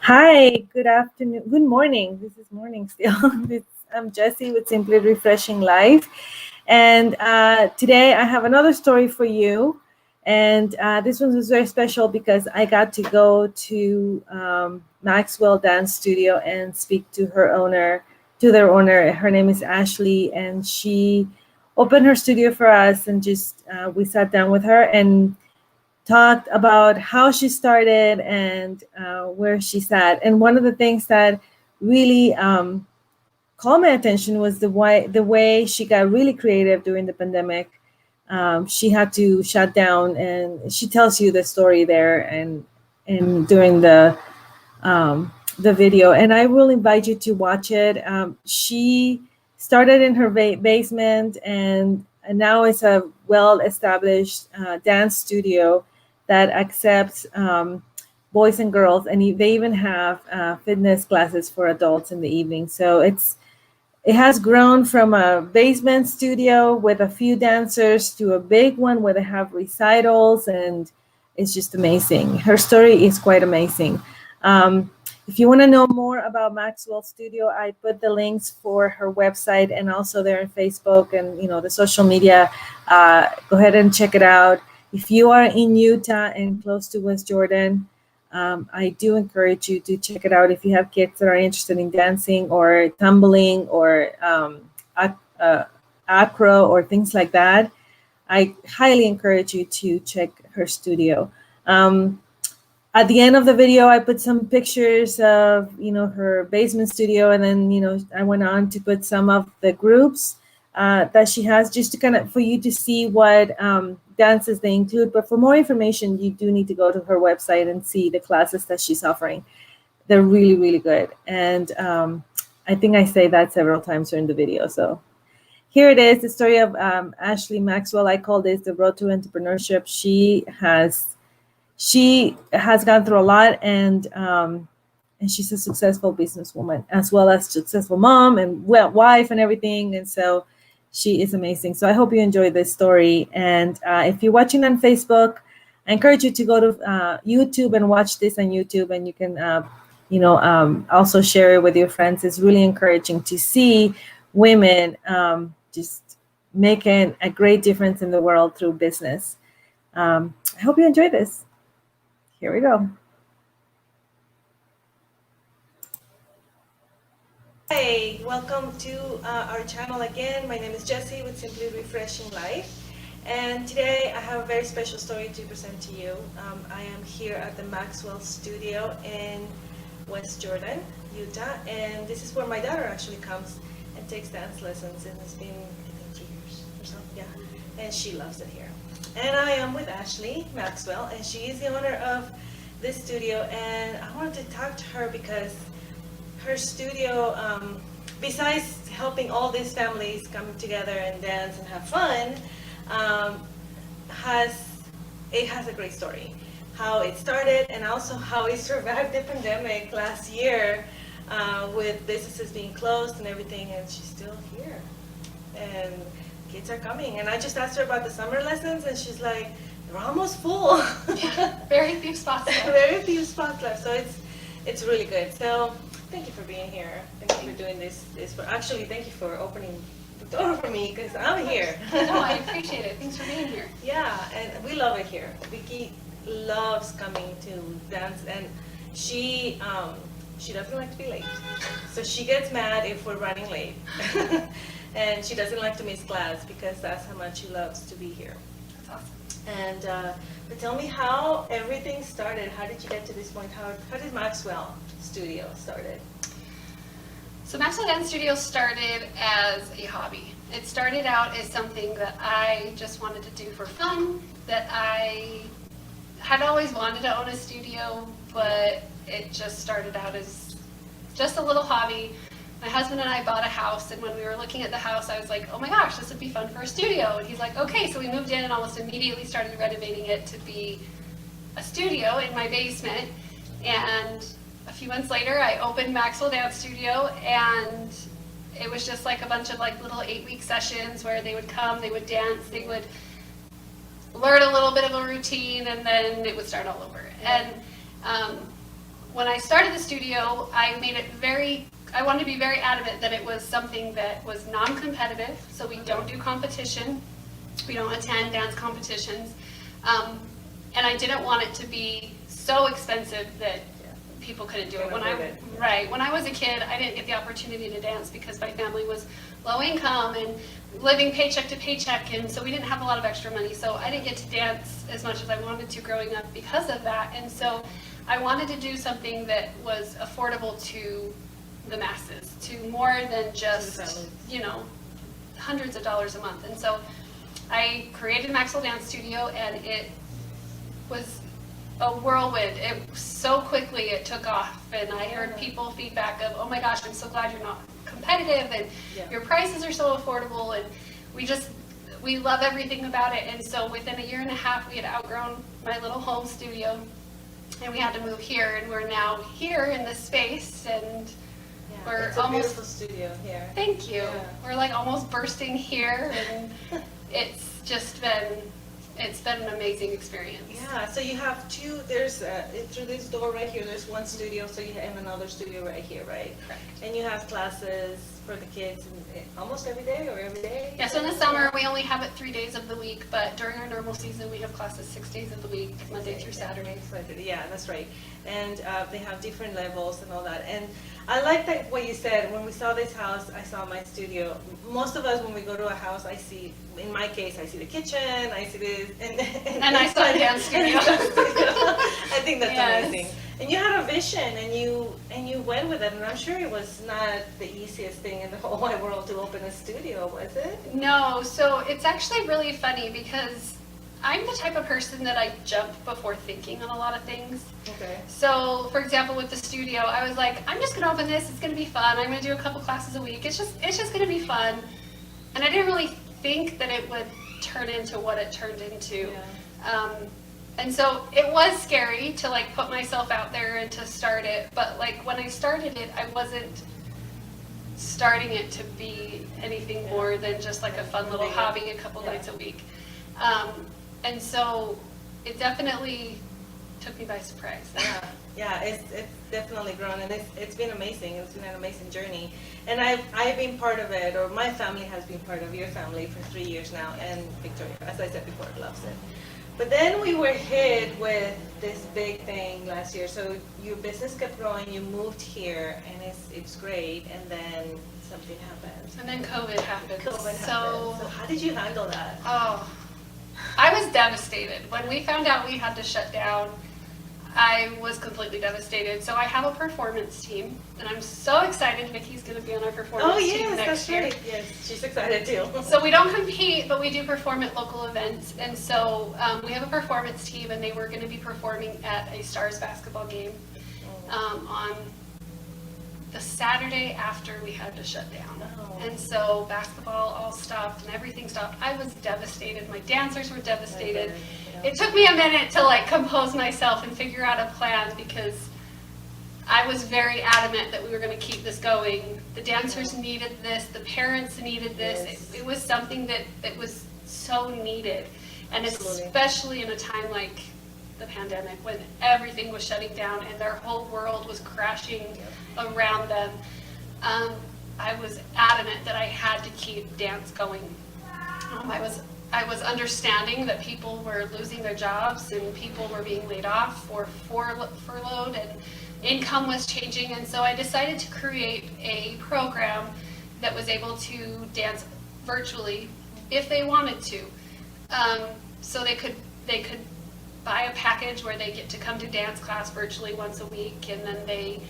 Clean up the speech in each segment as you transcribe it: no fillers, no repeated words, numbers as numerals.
Hi, good afternoon, good morning. This is morning still. I'm Jessie with Simply Refreshing Life. And today I have another story for you. And this one was very special because I got to go to Maxwell Dance Studio and speak to to their owner. Her name is Ashlee, and she opened her studio for us. And just we sat down with her and talked about how she started and where she's at. And one of the things that really caught my attention was the way she got really creative during the pandemic. She had to shut down, and she tells you the story there and during the video. And I will invite you to watch it. She started in her basement, and now it's a well-established dance studio that accepts boys and girls, and they even have fitness classes for adults in the evening. So it has grown from a basement studio with a few dancers to a big one where they have recitals, and it's just amazing. Her story is quite amazing. Um, if you want to know more about Maxwell Studio, I put the links for her website and also there on Facebook and the social media. Go ahead and check it out. If you are in Utah and close to West Jordan, I do encourage you to check it out if you have kids that are interested in dancing or tumbling or acro or things like that. I highly encourage you to check her studio. At the end of the video, I put some pictures of her basement studio, and then I went on to put some of the groups that she has, just to kind of for you to see what dances they include. But for more information, you do need to go to her website and see the classes that she's offering. They're really, really good, and I think I say that several times during the video. So here it is, the story of Ashlee Maxwell. I call this the road to entrepreneurship. She has gone through a lot, and she's a successful businesswoman as well as successful mom and wife and everything. And so she is amazing. So I hope you enjoy this story. And if you're watching on Facebook, I encourage you to go to YouTube and watch this on YouTube, and you can also share it with your friends. It's really encouraging to see women just making a great difference in the world through business. I hope you enjoy this. Here we go. Hi, welcome to our channel again. My name is Jessie with Simply Refreshing Life. And today I have a very special story to present to you. I am here at the Maxwell Studio in West Jordan, Utah. And this is where my daughter actually comes and takes dance lessons. And it's been, I think, 3 years or so. Yeah. And she loves it here. And I am with Ashlee Maxwell, and she is the owner of this studio. And I wanted to talk to her because her studio, besides helping all these families come together and dance and have fun, has a great story. How it started and also how it survived the pandemic last year with businesses being closed and everything, and she's still here. And kids are coming. And I just asked her about the summer lessons, and she's like, they're almost full. Yeah, very few spots left. Very few spots left. So it's really good. So thank you for being here. Thank you for doing this. Actually, thank you for opening the door for me because I'm here. No, I appreciate it. Thanks for being here. Yeah, and we love it here. Vicky loves coming to dance, and she doesn't like to be late. So she gets mad if we're running late. And she doesn't like to miss class because that's how much she loves to be here. That's awesome. And but tell me how everything started. How did you get to this point? How did Maxwell Studio started? So Maxwell Dance Studio started as a hobby. It started out as something that I just wanted to do for fun, that I had always wanted to own a studio, but it just started out as just a little hobby. My husband and I bought a house, and when we were looking at the house, I was like, oh my gosh, this would be fun for a studio. And he's like, okay. So we moved in and almost immediately started renovating it to be a studio in my basement. And a few months later, I opened Maxwell Dance Studio, and it was just like a bunch of like little 8-week sessions where they would come, they would dance, they would learn a little bit of a routine, and then it would start all over. And when I started the studio, I wanted to be very adamant that it was something that was non-competitive, so we don't do competition, we don't attend dance competitions, and I didn't want it to be so expensive that people couldn't do it. When I was a kid, I didn't get the opportunity to dance because my family was low income and living paycheck to paycheck, and so we didn't have a lot of extra money, so I didn't get to dance as much as I wanted to growing up because of that. And so I wanted to do something that was affordable to the masses, to more than just, hundreds of dollars a month. And so I created Maxwell Dance Studio, and it was a whirlwind. So quickly it took off, and I heard people feedback of, oh my gosh, I'm so glad you're not competitive, and your prices are so affordable, and we love everything about it. And so within a year and a half, we had outgrown my little home studio, and we had to move here, and we're now here in this space, and we're it's a beautiful studio here. Thank you. Yeah. We're like almost bursting here, and it's been an amazing experience. Yeah, so you have two, there's, through this door right here, there's one studio, so you have another studio right here, right? Correct. And you have classes for the kids almost every day or every day? Yeah, so in the summer, we only have it 3 days of the week, but during our normal season, we have classes 6 days of the week, Monday through Saturday. Yeah, that's right. And they have different levels and all that. And I like that what you said. When we saw this house, I saw my studio. Most of us, when we go to a house, I see, in my case, I see the kitchen, I see this, and I saw a dance studio. I think that's amazing. And you had a vision, and you went with it. And I'm sure it was not the easiest thing in the whole wide world to open a studio, was it? No. So it's actually really funny because I'm the type of person that I jump before thinking on a lot of things. Okay. So, for example, with the studio, I was like, I'm just going to open this. It's going to be fun. I'm going to do a couple classes a week. It's just going to be fun. And I didn't really think that it would turn into what it turned into. Yeah. And so it was scary to like put myself out there and to start it. But like when I started it, I wasn't starting it to be anything more than just like a fun little hobby a couple nights a week. And so it definitely took me by surprise. Yeah, it's definitely grown, and it's been amazing. It's been an amazing journey, and I've been part of it, or my family has been part of your family for 3 years now, and Victoria, as I said before, loves it. But then we were hit with this big thing last year. So your business kept growing, you moved here, and it's great, and then something happened. And then COVID happened. So how did you handle that? Oh, I was devastated. When we found out we had to shut down, I was completely devastated. So I have a performance team, and I'm so excited Vicky's going to be on our performance team next year. Right. Yes, she's excited too. So we don't compete, but we do perform at local events. And so we have a performance team, and they were going to be performing at a Stars basketball game on the Saturday after we had to shut down. And so basketball all stopped and everything stopped. I was devastated. My dancers were devastated. It took me a minute to like compose myself and figure out a plan, because I was very adamant that we were going to keep this going. The dancers needed this. The parents needed this. Yes. It was something that was so needed. And especially in a time like the pandemic, when everything was shutting down and their whole world was crashing around them. I was adamant that I had to keep dance going. I was understanding that people were losing their jobs and people were being laid off or furloughed, and income was changing. And so I decided to create a program that was able to dance virtually if they wanted to. So they could buy a package where they get to come to dance class virtually once a week, and then they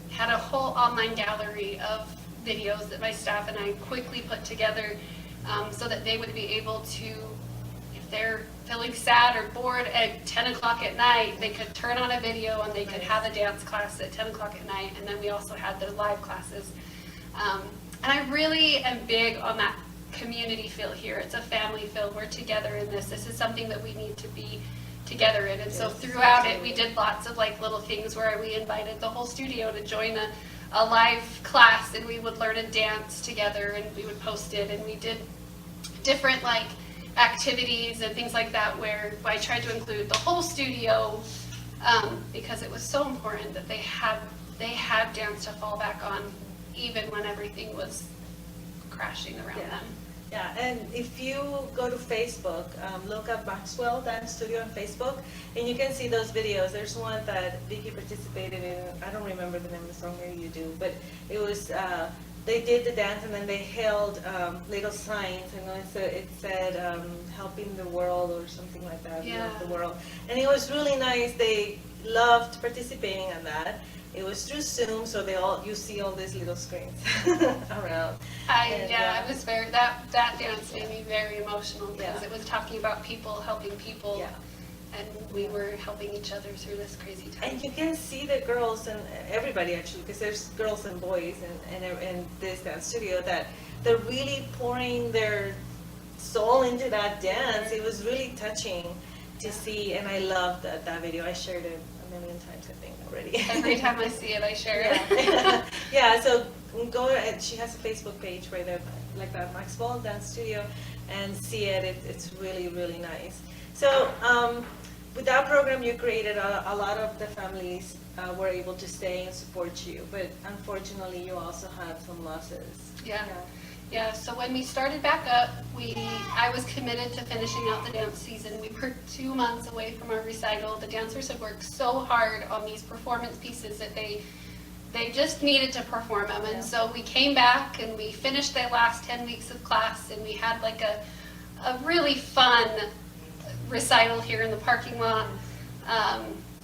had a whole online gallery of videos that my staff and I quickly put together so that they would be able to, if they're feeling sad or bored at 10 o'clock at night, they could turn on a video and they could have a dance class at 10 o'clock at night. And then we also had the live classes. And I really am big on that community feel here. It's a family feel. We're together in this. This is something that we need to be together in. And so throughout it, we did lots of like little things where we invited the whole studio to join a live class, and we would learn a dance together, and we would post it, and we did different like activities and things like that where I tried to include the whole studio because it was so important that they had dance to fall back on, even when everything was crashing around them. Yeah, and if you go to Facebook, look up Maxwell Dance Studio on Facebook, and you can see those videos. There's one that Vicky participated in. I don't remember the name of the song, maybe you do, but it was, they did the dance and then they held little signs, and it said helping the world or something like that, love the world. And it was really nice. They loved participating in that. It was through Zoom, so you see all these little screens around. It was that dance made me very emotional because it was talking about people helping people. Yeah. And we were helping each other through this crazy time. And you can see the girls and everybody actually, because there's girls and boys in this dance studio, that they're really pouring their soul into that dance. It was really touching to see, and I loved that video. I shared it a million times, I think, already. Every time I see it, I share it. Yeah, so go, and she has a Facebook page right there, like that, Maxwell Dance Studio, and see it. It's really, really nice. So with that program you created, a lot of the families were able to stay and support you, but unfortunately you also had some losses. Yeah, so when we started back up, I was committed to finishing out the dance season. We were 2 months away from our recital. The dancers had worked so hard on these performance pieces that they just needed to perform them. And so we came back and we finished the last 10 weeks of class, and we had like a really fun recital here in the parking lot.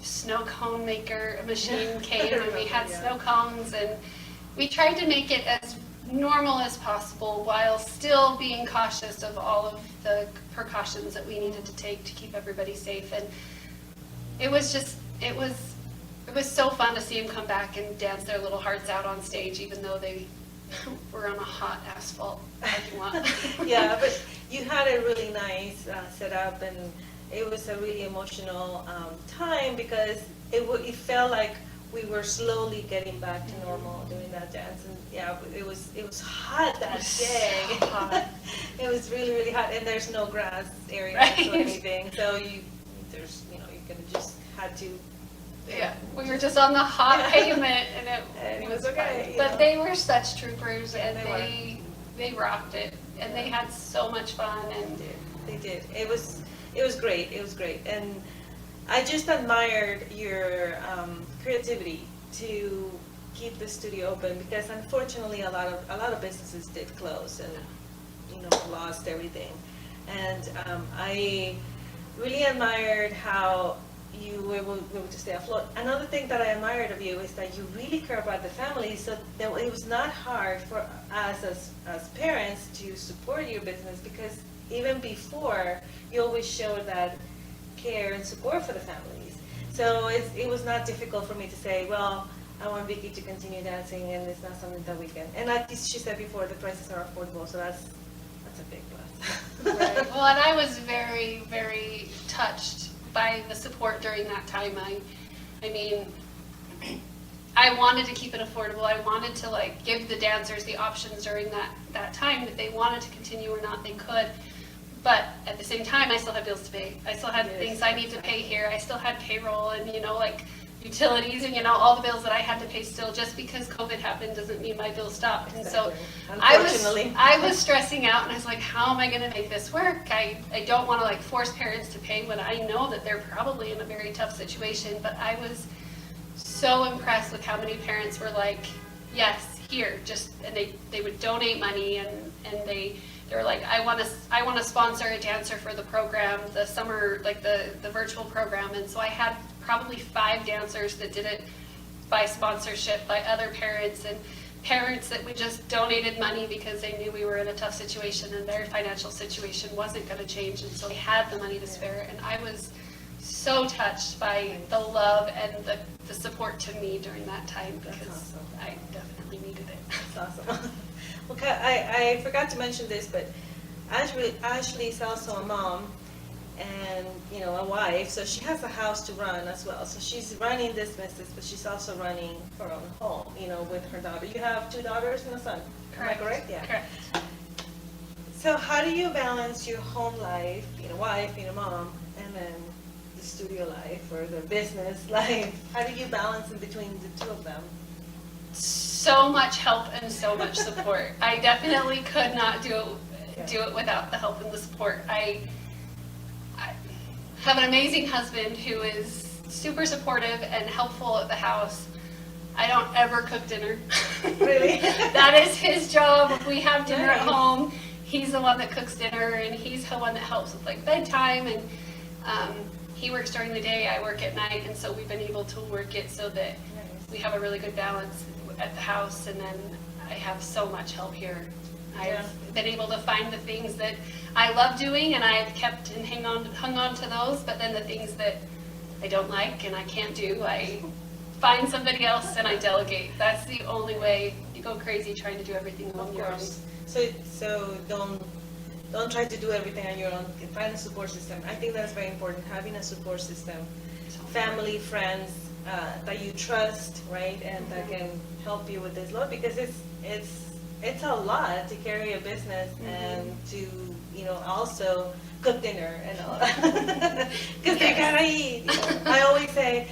Snow cone maker machine came and we had snow cones, and we tried to make it as normal as possible while still being cautious of all of the precautions that we needed to take to keep everybody safe. And it was so fun to see them come back and dance their little hearts out on stage, even though they were on a hot asphalt parking lot. Yeah, but you had a really nice setup, and it was a really emotional time because it felt like we were slowly getting back to normal doing that dance. And it was hot that day. So hot. It was really, really hot, and there's no grass area or anything, so you can just had to. Yeah, we were just on the hot pavement, and it was okay. But they were such troopers, and they rocked it, and they had so much fun. And they did. It was great. It was great, and I just admired your creativity to keep the studio open, because unfortunately a lot of businesses did close and lost everything. And I really admired how you were able to stay afloat. Another thing that I admired of you is that you really care about the family, so that it was not hard for us as parents to support your business, because even before you always showed that care and support for the families. So it was not difficult for me to say, well, I want Vicky to continue dancing, and it's not something that we can. And like she said before, the prices are affordable, so that's a big plus. Right. Well, and I was very, very touched by the support during that time. I mean, I wanted to keep it affordable. I wanted to give the dancers the options during that time. If they wanted to continue or not, they could. But at the same time, I still had bills to pay. I still had things I need to pay here. I still had payroll and, utilities and, all the bills that I had to pay still. Just because COVID happened doesn't mean my bills stopped. And so I was stressing out, and I was like, how am I going to make this work? I don't want to force parents to pay when I know that they're probably in a very tough situation. But I was so impressed with how many parents were like, yes, here, and they would donate money, and they were like, I want to sponsor a dancer for the program, the summer, the virtual program. And so I had probably 5 dancers that did it by sponsorship by other parents, and parents that we just donated money because they knew we were in a tough situation and their financial situation wasn't going to change, and so they had the money to spare. And I was so touched by the love and the support to me during that time, because I definitely needed it. That's awesome. Okay, I forgot to mention this, but Ashlee is also a mom and a wife, so she has a house to run as well. So she's running this business, but she's also running her own home, with her daughter. You have 2 daughters and a son. Correct. Am I correct? Yeah. Correct. So how do you balance your home life, being a wife, being a mom, and then the studio life or the business life? How do you balance in between the two of them? So much help and so much support. I definitely could not do it without the help and the support. I have an amazing husband who is super supportive and helpful at the house. I don't ever cook dinner. Really? That is his job. We have dinner Nice. at home. He's the one that cooks dinner, and he's the one that helps with like bedtime. And he works during the day, I work at night, and so we've been able to work it so that we have a really good balance at the house. And then I have so much help here. I've been able to find the things that I love doing, and I've kept and hung on to those. But then the things that I don't like and I can't do, I find somebody else and I delegate. That's the only way. You go crazy trying to do everything on your own. So don't try to do everything on your own. Find a support system. I think that's very important. Having a support system, family, friends that you trust, right, and that can help you with this load, because it's a lot to carry a business and to also cook dinner and all that, because they gotta eat. I always say,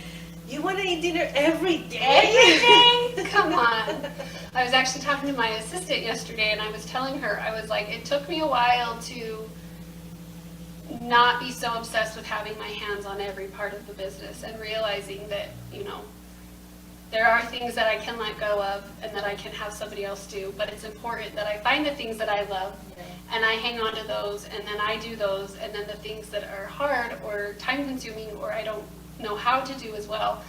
you want to eat dinner every day? Every day? Come on. I was actually talking to my assistant yesterday, and I was telling her, I was like, it took me a while to not be so obsessed with having my hands on every part of the business and realizing that, there are things that I can let go of and that I can have somebody else do, but it's important that I find the things that I love and I hang on to those, and then I do those, and then the things that are hard or time consuming or I don't know how to do as well,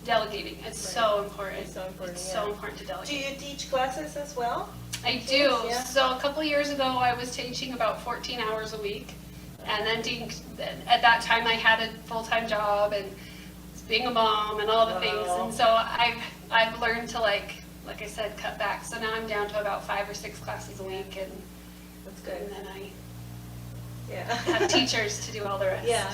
delegating. It's so important. It's so important to delegate. Do you teach classes as well? I do. Yeah. So a couple of years ago, I was teaching about 14 hours a week, and then at that time I had a full-time job and being a mom and all the things, and so I've learned to like I said, cut back. So now I'm down to about 5 or 6 classes a week, and that's good. And then I have teachers to do all the rest. Yeah,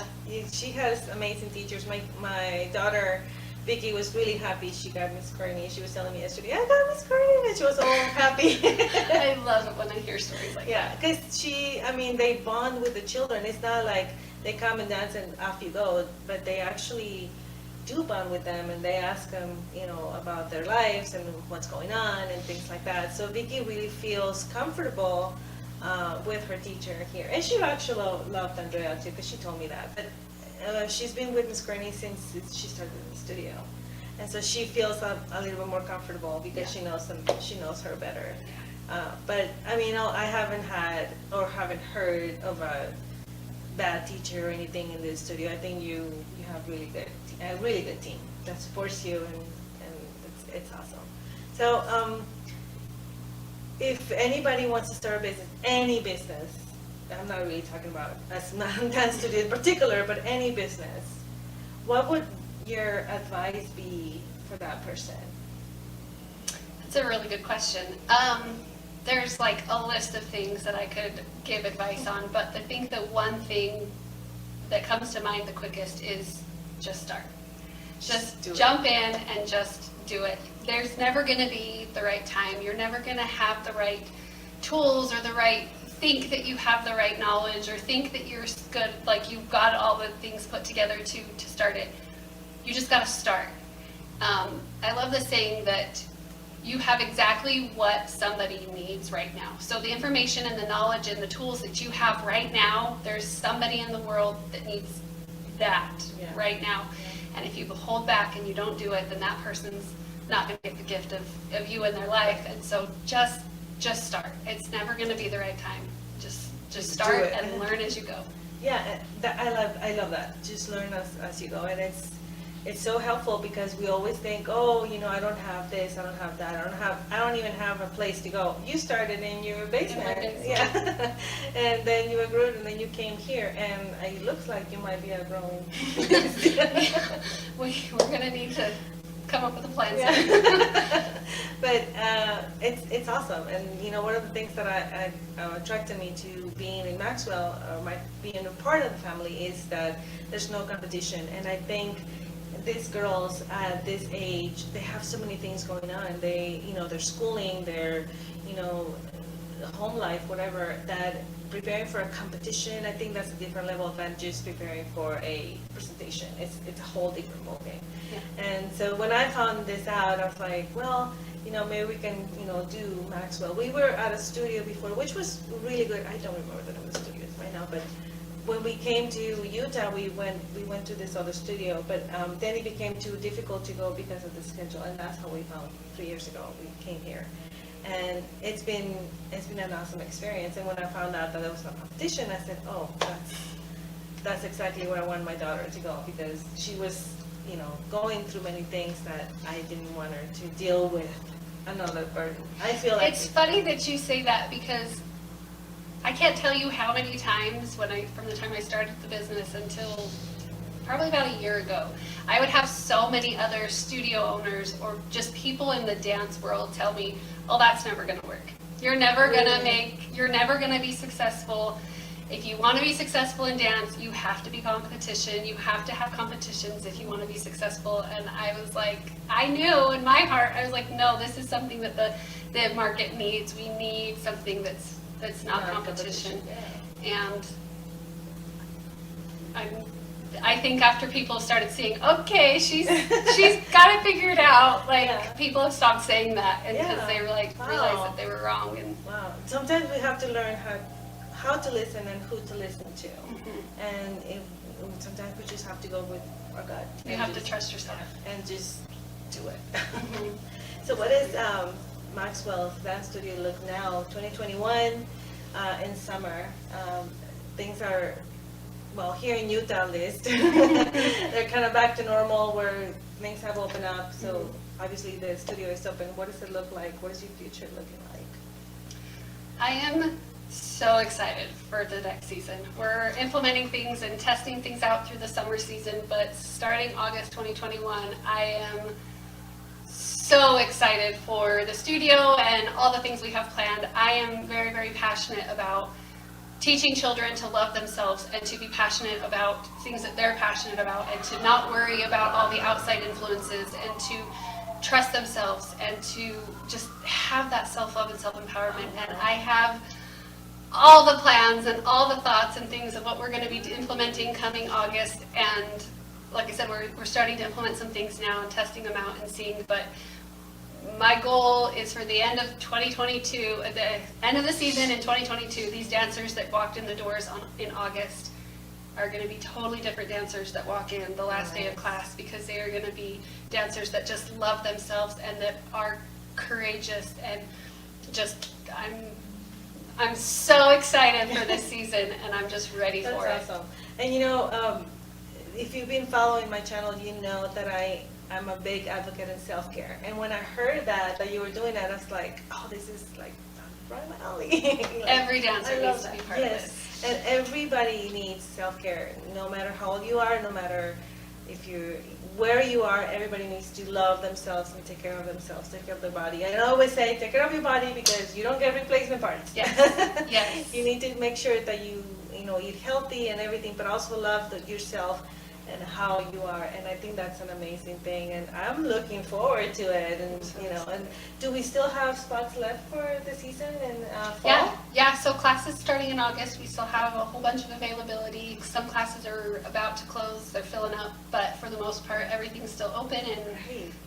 she has amazing teachers. My daughter Vicky was really happy she got Miss Courtney. She was telling me yesterday, I got Miss Courtney, and she was all happy. I love it when I hear stories like that. Yeah, because they bond with the children. It's not like they come and dance and off you go, but they actually do bond with them, and they ask them, about their lives and what's going on and things like that. So Vicky really feels comfortable with her teacher here, and she actually loved Andrea too, because she told me that. But she's been with Miss Courtney since she started in the studio, and so she feels a little bit more comfortable because she knows her better. But I haven't haven't heard of a bad teacher or anything in the studio. I think you have a really good team that supports you, and it's awesome. So if anybody wants to start a business, any business, I'm not really talking about a dance studio in particular, but any business, what would your advice be for that person? That's a really good question. There's like a list of things that I could give advice on, but I think the one thing that comes to mind the quickest is just start. Just jump in and just do it. There's never going to be the right time. You're never going to have the right tools or think that you have the right knowledge or think that you're good, like you've got all the things put together to start it. You just got to start. I love the saying that you have exactly what somebody needs right now. So the information and the knowledge and the tools that you have right now, there's somebody in the world that needs that right now. And if you hold back and you don't do it, then that person's not going to get the gift of you in their life. And so just start. It's never going to be the right time. Just start and learn as you go. Yeah, I love that. Just learn as you go, and it's so helpful because we always think, I don't have this, I don't have that, I don't even have a place to go. You started in your basement, yeah, and then you grew, and then you came here, and it looks like you might be outgrowing. We're gonna need to come up with a plan. Yeah. But it's awesome, and one of the things that attracted me to being in Maxwell, or being a part of the family, is that there's no competition, and I think these girls at this age, they have so many things going on. They, their schooling, their, home life, whatever, that preparing for a competition, I think that's a different level than just preparing for a presentation. It's a whole different ballgame. Yeah. And so when I found this out, I was like, well, maybe we can, do Maxwell. We were at a studio before, which was really good. I don't remember the name of the studio right now, but when we came to Utah, we went to this other studio, but then it became too difficult to go because of the schedule, and that's how we found 3 years ago. We came here, and it's been an awesome experience. And when I found out that there was a competition, I said, oh, that's exactly where I want my daughter to go, because she was, going through many things that I didn't want her to deal with another burden. I feel like it's funny that you say that, because I can't tell you how many times from the time I started the business until probably about a year ago, I would have so many other studio owners or just people in the dance world tell me, oh, that's never going to work. You're never going to be successful. If you want to be successful in dance, you have to be competition. You have to have competitions if you want to be successful. And I was like, I knew in my heart, I was like, no, this is something that the market needs. We need something that's not competition. Yeah. And I think after people started seeing, okay, she's got it figured out, people have stopped saying that, and because they were realized that they were wrong. And sometimes we have to learn how to listen and who to listen to. And sometimes we just have to go with our gut. You have to trust yourself and just do it. So what is Maxwell's Dance Studio look now, 2021, in summer? Things are, here in Utah at least, they're kind of back to normal, where things have opened up. So obviously the studio is open. What does it look like? What is your future looking like? I am so excited for the next season. We're implementing things and testing things out through the summer season, but starting August 2021, I am so excited for the studio and all the things we have planned. I am very, very passionate about teaching children to love themselves and to be passionate about things that they're passionate about, and to not worry about all the outside influences, and to trust themselves and to just have that self-love and self-empowerment. And I have all the plans and all the thoughts and things of what we're going to be implementing coming August. And like I said, we're starting to implement some things now and testing them out and seeing, but my goal is for the end of 2022, at the end of the season in 2022, these dancers that walked in the doors in August are going to be totally different dancers that walk in the last day of class, because they are going to be dancers that just love themselves and that are courageous, and just I'm so excited for this season, and I'm just ready for it. That's awesome. And if you've been following my channel, you know that I'm a big advocate in self-care. And when I heard that you were doing that, I was like, oh, this is like right up my alley. Every dancer needs to be part of this. And everybody needs self-care, no matter how old you are, no matter where you are. Everybody needs to love themselves and take care of themselves, take care of their body. I always say, take care of your body, because you don't get replacement parts. Yes. Yes. You need to make sure that you eat healthy and everything, but also love yourself and how you are. And I think that's an amazing thing, and I'm looking forward to it. And do we still have spots left for the season in fall? Yeah. So classes starting in August, we still have a whole bunch of availability. Some classes are about to close, they're filling up, but for the most part, everything's still open, and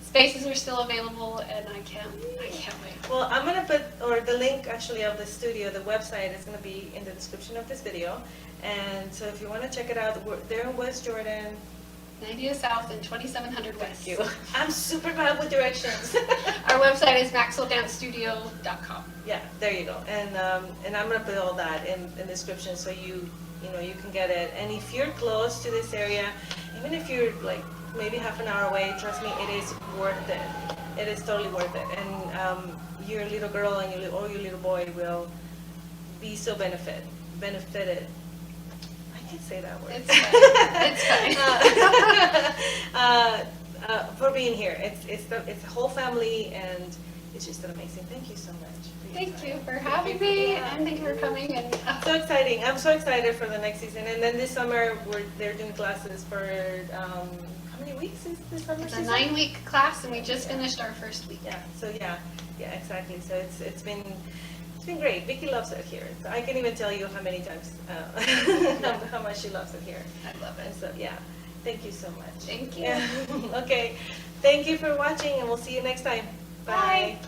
spaces are still available, and I can't wait. Well, I'm gonna put, the link actually of the studio, the website is gonna be in the description of this video. And so if you want to check it out, they're in West Jordan, 90th South and 2700 West. Thank you. I'm super bad with directions. Our website is maxwelldancestudio.com. Yeah, there you go. And I'm gonna put all that in the description, so you can get it. And if you're close to this area, even if you're like maybe half an hour away, trust me, it is worth it. It is totally worth it. And your little girl and your little boy will be so benefited. I can't say that word. It's fine. For being here. It's a whole family, and it's just an amazing. Thank you so much. Thank you for having me, and thank you for coming. And so exciting. I'm so excited for the next season. And then this summer, they're doing classes for how many weeks is this summer season? It's a 9-week class, and we just finished our first week. Yeah. So yeah, exactly. So it's been It's been great. Vicky loves it here. So I can even tell you how many times, how much she loves it here. I love And it. so, yeah, thank you so much. Thank you. Yeah. Okay, thank you for watching, and we'll see you next time. Bye. Bye.